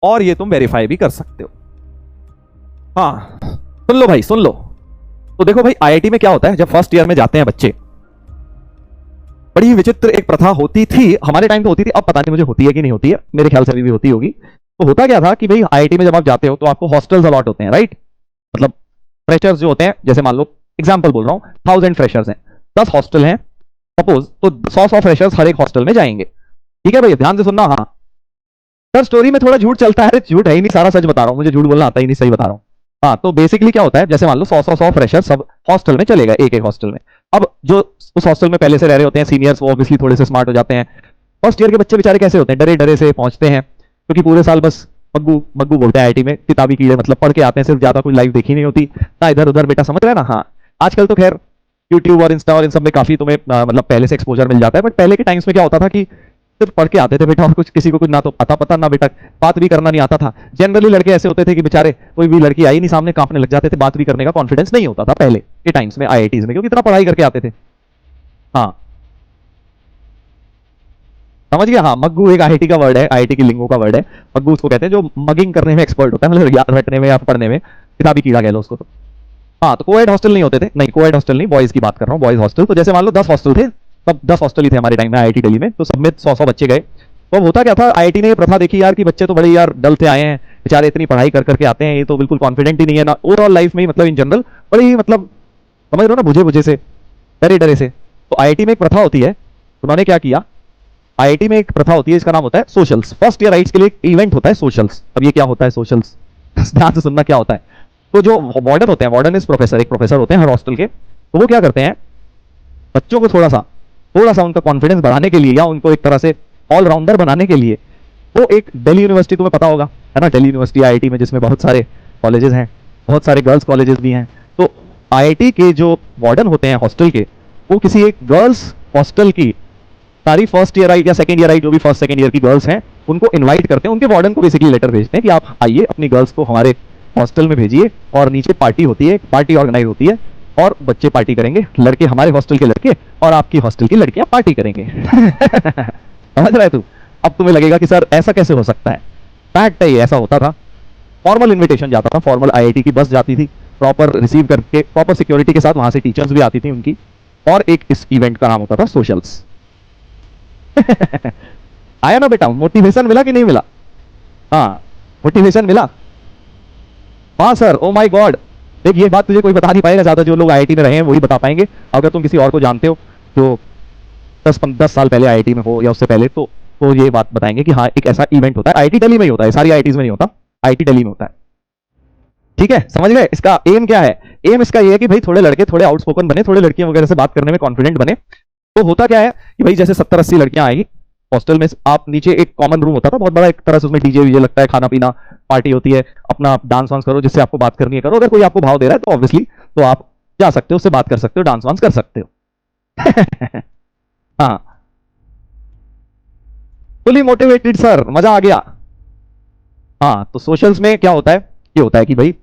और ये तुम वेरीफाई भी कर सकते हो। हाँ सुन लो भाई, सुन लो। तो देखो भाई, आईआईटी में क्या होता है, जब फर्स्ट ईयर में जाते हैं बच्चे, बड़ी विचित्र एक प्रथा होती थी, हमारे टाइम पे होती थी, अब पता नहीं मुझे होती है कि नहीं होती है, मेरे ख्याल से अभी भी होती होगी। तो होता क्या था कि भाई आईआईटी में जब आप जाते हो तो आपको हॉस्टल्स अलॉट होते हैं, राइट। मतलब फ्रेशर्स जो होते हैं, जैसे मान लो एग्जाम्पल बोल रहा हूँ, 1000 फ्रेशर्स हैं, 10 हॉस्टल हैं सपोज, तो 100 फ्रेशर्स हर एक हॉस्टल में जाएंगे। ठीक है भैया, ध्यान से सुनना। हाँ सर, स्टोरी में थोड़ा झूठ चलता है, झूठ है ही नहीं, सारा सच बता रहा हूँ, मुझे झूठ बोलना आता ही नहीं, सही बता रहा हूँ। हाँ, तो बेसिकली क्या होता है, जैसे मान लो 100 फ्रेशर सब हॉस्टल में चले गए, एक एक हॉस्टल में। अब जो उस हॉस्टल में पहले से रह रहे होते हैं सीनियर्स, वो ऑब्वियसली थोड़े से स्मार्ट हो जाते हैं। फर्स्ट ईयर के बच्चे बेचारे कैसे होते हैं, डरे डरे से पहुंचते हैं, क्योंकि पूरे साल बस मग्गू मग्गू बोलते हैं आईआईटी में, किताबी कीड़े, मतलब पढ़ के आते हैं, सिर्फ ज्यादा कोई लाइफ देखी नहीं होती ना, इधर उधर बेटा, समझ रहे हैं ना। हाँ, आजकल तो खैर यूट्यूब और इंस्टा और इन सब में काफी तुम्हें मतलब पहले से एक्सपोजर मिल जाता है, बट पहले के टाइम्स में क्या होता था कि सिर्फ पढ़ के आते थे बेटा, और कुछ किसी को कुछ ना तो पता ना बेटा, बात भी करना नहीं आता था। जनरली लड़के ऐसे होते थे कि बेचारे कोई भी लड़की आई नहीं सामने, कांपने लग जाते थे, बात भी करने का कॉन्फिडेंस नहीं होता था पहले के टाइम्स में आईआईटीज में, क्योंकि इतना पढ़ाई करके आते थे। हाँ समझ गया। हाँ, मग्गू एक आईआईटी का वर्ड है, आईआईटी की लिंगो का वर्ड है। मग्गू उसको कहते हैं जो मगिंग करने में एक्सपर्ट होता है, मतलब याद रटने में या पढ़ने में, किताबी कीड़ा कह लो उसको। तो हाँ, तो कोएड हॉस्टल नहीं होते थे, नहीं कोएड हॉस्टल नहीं, बॉयज की बात कर रहा हूँ, बॉयज हॉस्टल। तो जैसे मान लो 10 हॉस्टल थे, तब 10 हॉस्टल ही थे हमारे टाइम में आईआईटी दिल्ली में, तो सब में 100 बच्चे गए। तो अब होता क्या था, आईआईटी ने ये प्रथा देखी यार कि बच्चे तो बड़े यार डल से आए हैं बेचारे, इतनी पढ़ाई कर करके आते हैं, ये तो बिल्कुल कॉन्फिडेंट ही नहीं है ना ओवरऑल लाइफ में, मतलब इन जनरल बड़े ही, मतलब समझ रहे हो ना, बुझे बुझे से, डरे डरे से। तो आईआईटी में एक प्रथा होती है, उन्होंने क्या किया, आईआईटी में एक प्रथा होती है, इसका नाम होता है सोशल्स। फर्स्ट ईयर राइट्स के लिए एक इवेंट होता है सोशल्स। अब ये क्या होता है सोशल्स, ध्यान से सुनना क्या होता है। तो जो वार्डन होते हैं, वार्डन इज प्रोफेसर, एक प्रोफेसर होते हैं हर हॉस्टल के, तो वो क्या करते हैं, बच्चों को थोड़ा सा उनका कॉन्फिडेंस बढ़ाने के लिए, या उनको एक तरह से ऑलराउंडर बनाने के लिए, वो एक दिल्ली यूनिवर्सिटी, तुम्हें पता होगा है ना, दिल्ली यूनिवर्सिटी आईआईटी में, जिसमें बहुत सारे कॉलेजेस हैं, बहुत सारे गर्ल्स कॉलेजेस भी हैं। तो आईआईटी के जो वार्डन होते हैं हॉस्टल के, वो किसी एक गर्ल्स हॉस्टल की सारी फर्स्ट ईयर आई या सेकंड ईयर आई, जो भी फर्स्ट सेकंड ईयर की गर्ल्स हैं, उनको इनवाइट करते हैं, उनके वार्डन को बेसिकली लेटर भेजते हैं कि आप आइए, अपनी गर्ल्स को हमारे हॉस्टल में भेजिए, और नीचे पार्टी होती है, पार्टी ऑर्गेनाइज होती है, और बच्चे पार्टी करेंगे, लड़के हमारे हॉस्टल के लड़के और आपकी हॉस्टल की लड़कियां पार्टी करेंगे। समझ रहा है तू। अब तुम्हें लगेगा कि सर ऐसा कैसे हो सकता है, फैक्ट है ये, ऐसा होता था। फॉर्मल इन्विटेशन जाता था, फॉर्मल आईआईटी की बस जाती थी, प्रॉपर रिसीव करके, प्रॉपर सिक्योरिटी के साथ, वहां से टीचर्स भी आती थी उनकी, और एक इस इवेंट का नाम होता था सोशल्स। आया ना बेटा, मोटिवेशन मिला कि नहीं मिला। हाँ, मोटिवेशन मिला। हाँ सर, ओ माय गॉड। देख, ये बात तुझे कोई बता नहीं पाएगा ज्यादा, जो लोग आईआईटी में रहे हैं वही बता पाएंगे। अगर तुम किसी और को जानते हो जो 10 साल पहले आईआईटी में हो या उससे पहले, तो ये बात बताएंगे कि हाँ, एक ऐसा इवेंट होता है, आईआईटी दिल्ली में ही होता है, सारी आईआईटीज में नहीं होता, आईआईटी दिल्ली में होता है। ठीक है, समझ गए। इसका एम क्या है, एम इसका ये है कि भाई थोड़े लड़के थोड़े आउटस्पोकन बने, थोड़े लड़कियों वगैरह से बात करने में कॉन्फिडेंट बने। तो होता क्या है कि भाई जैसे 70-80 लड़कियां आएगी हॉस्टल में, आप नीचे एक कॉमन रूम होता था बहुत बड़ा, एक तरह से, उसमें डीजे वीजे लगता है, खाना पीना पार्टी होती है, अपना डांस वांस करो, जिससे आपको बात करनी है करो, अगर कोई आपको भाव दे रहा है तो ऑब्वियसली तो आप जा सकते हो, उससे बात कर सकते हो, डांस वांस कर सकते हो। हाँ, फुली मोटिवेटेड सर, मजा आ गया। हाँ, तो सोशल्स में क्या होता है, ये होता है कि भाई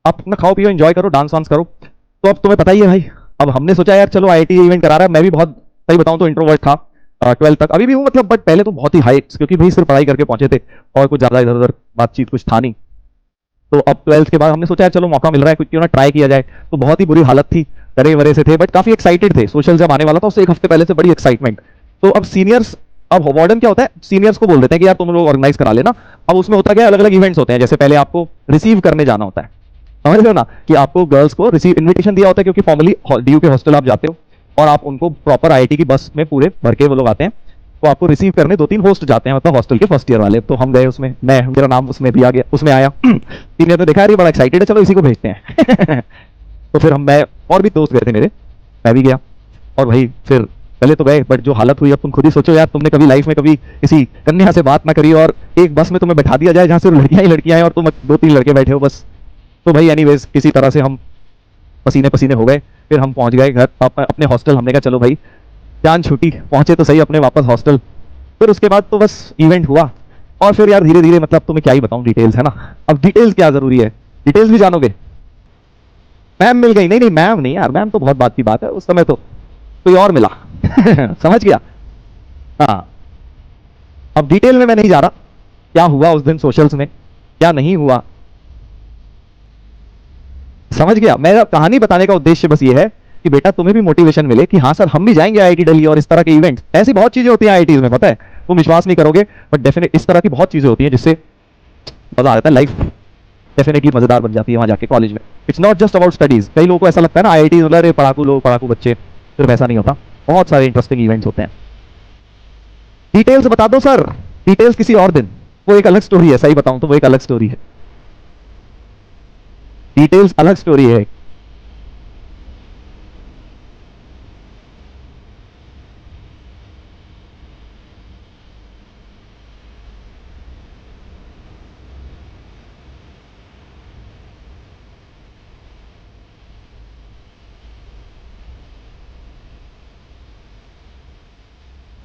आप अपना खाओ पियो, एंजॉय करो, डांस वांस करो। तो अब तुम्हें पता ही है भाई, अब हमने सोचा यार चलो आईआईटी इवेंट करा रहा है, मैं भी बहुत, सही बताऊं तो इंट्रोवर्ट था 12 तक, अभी भी हूं मतलब, बट पहले तो बहुत ही हाई, क्योंकि भाई सिर्फ पढ़ाई करके पहुंचे थे, और कुछ ज्यादा इधर उधर बातचीत कुछ था नहीं। तो अब 12th के बाद हमने सोचा यार चलो मौका मिल रहा है, कुछ क्यों ना ट्राई किया जाए। तो बहुत ही बुरी हालत थी, डरे वरे से थे, बट काफी एक्साइटेड थे। सोशल जब आने वाला था उससे एक हफ्ते पहले से बड़ी एक्साइटमेंट। तो अब सीनियर्स, अब वार्डन क्या होता है, सीनियर्स को बोल देते हैं कि यार तुम लोग ऑर्गेनाइज करा लेना। अब उसमें होता क्या है, अलग अलग इवेंट्स होते हैं, जैसे पहले आपको रिसीव करने जाना होता है, समझ रहे हो ना, कि आपको गर्ल्स को रिसीव इन्विटेशन दिया होता है, क्योंकि फॉर्मली डीयू के हॉस्टल आप जाते हो, और आप उनको प्रॉपर आईआईटी की बस में पूरे भर के वो लोग आते हैं, तो आपको रिसीव करने 2-3 होस्ट जाते हैं, मतलब हॉस्टल के फर्स्ट ईयर वाले। तो हम गए उसमें, मेरा नाम उसमें भी आ गया, उसमें आया। सीनियर ने देखा यार ये बड़ा एक्साइटेड है, चलो इसी को भेजते हैं। तो फिर मैं और भी दोस्त गए थे मेरे, मैं भी गया, और भाई फिर पहले तो गए, बट जो हालत हुई अब तुम खुद ही सोचो यार, तुमने कभी लाइफ में कभी किसी कन्या से बात ना करी, और एक बस में तुम्हें बैठा दिया जाए जहां सिर्फ लड़कियां ही लड़कियां हैं, और तुम 2-3 लड़के बैठे हो बस। तो भाई एनीवेज किसी तरह से हम पसीने पसीने हो गए, फिर हम पहुंच गए घर अपने हॉस्टल। हमने कहा चलो भाई जान छूटी, पहुंचे तो सही अपने वापस हॉस्टल। फिर उसके बाद तो बस इवेंट हुआ, और फिर यार धीरे धीरे, मतलब तुम्हें क्या ही बताऊं डिटेल्स, है ना। अब डिटेल्स क्या जरूरी है, डिटेल्स भी जानोगे। मैम मिल गई, नहीं नहीं मैम नहीं यार, मैम तो बहुत बात की बात है, उस समय तो कोई और मिला। समझ गया। हाँ, अब डिटेल में मैं नहीं जा रहा क्या हुआ उस दिन सोशल्स में, क्या नहीं हुआ। समझ गया। मेरा कहानी बताने का उद्देश्य बस ये है कि बेटा तुम्हें भी मोटिवेशन मिले कि हाँ सर हम भी जाएंगे आईआईटी दिल्ली और इस तरह के इवेंट्स, ऐसी बहुत चीजें होती हैं आईआईटीज में, पता है तुम विश्वास नहीं करोगे, बट डेफिनेट इस तरह की बहुत चीजें होती हैं जिससे मजा आता है, लाइफ डेफिनेटली मजेदार बन जाती है वहां जाके कॉलेज में। It's not just about studies. कई लोगों को ऐसा लगता है ना आईआईटी मतलब अरे पढ़ाकू लोग, पढ़ाकू बच्चे, सिर्फ ऐसा नहीं होता, बहुत सारे इंटरेस्टिंग इवेंट्स होते हैं। डिटेल्स बता दो सर, डिटेल्स किसी और दिन, वो एक अलग स्टोरी है, सही बताऊं तो वो एक अलग स्टोरी है, डिटेल्स अलग स्टोरी है।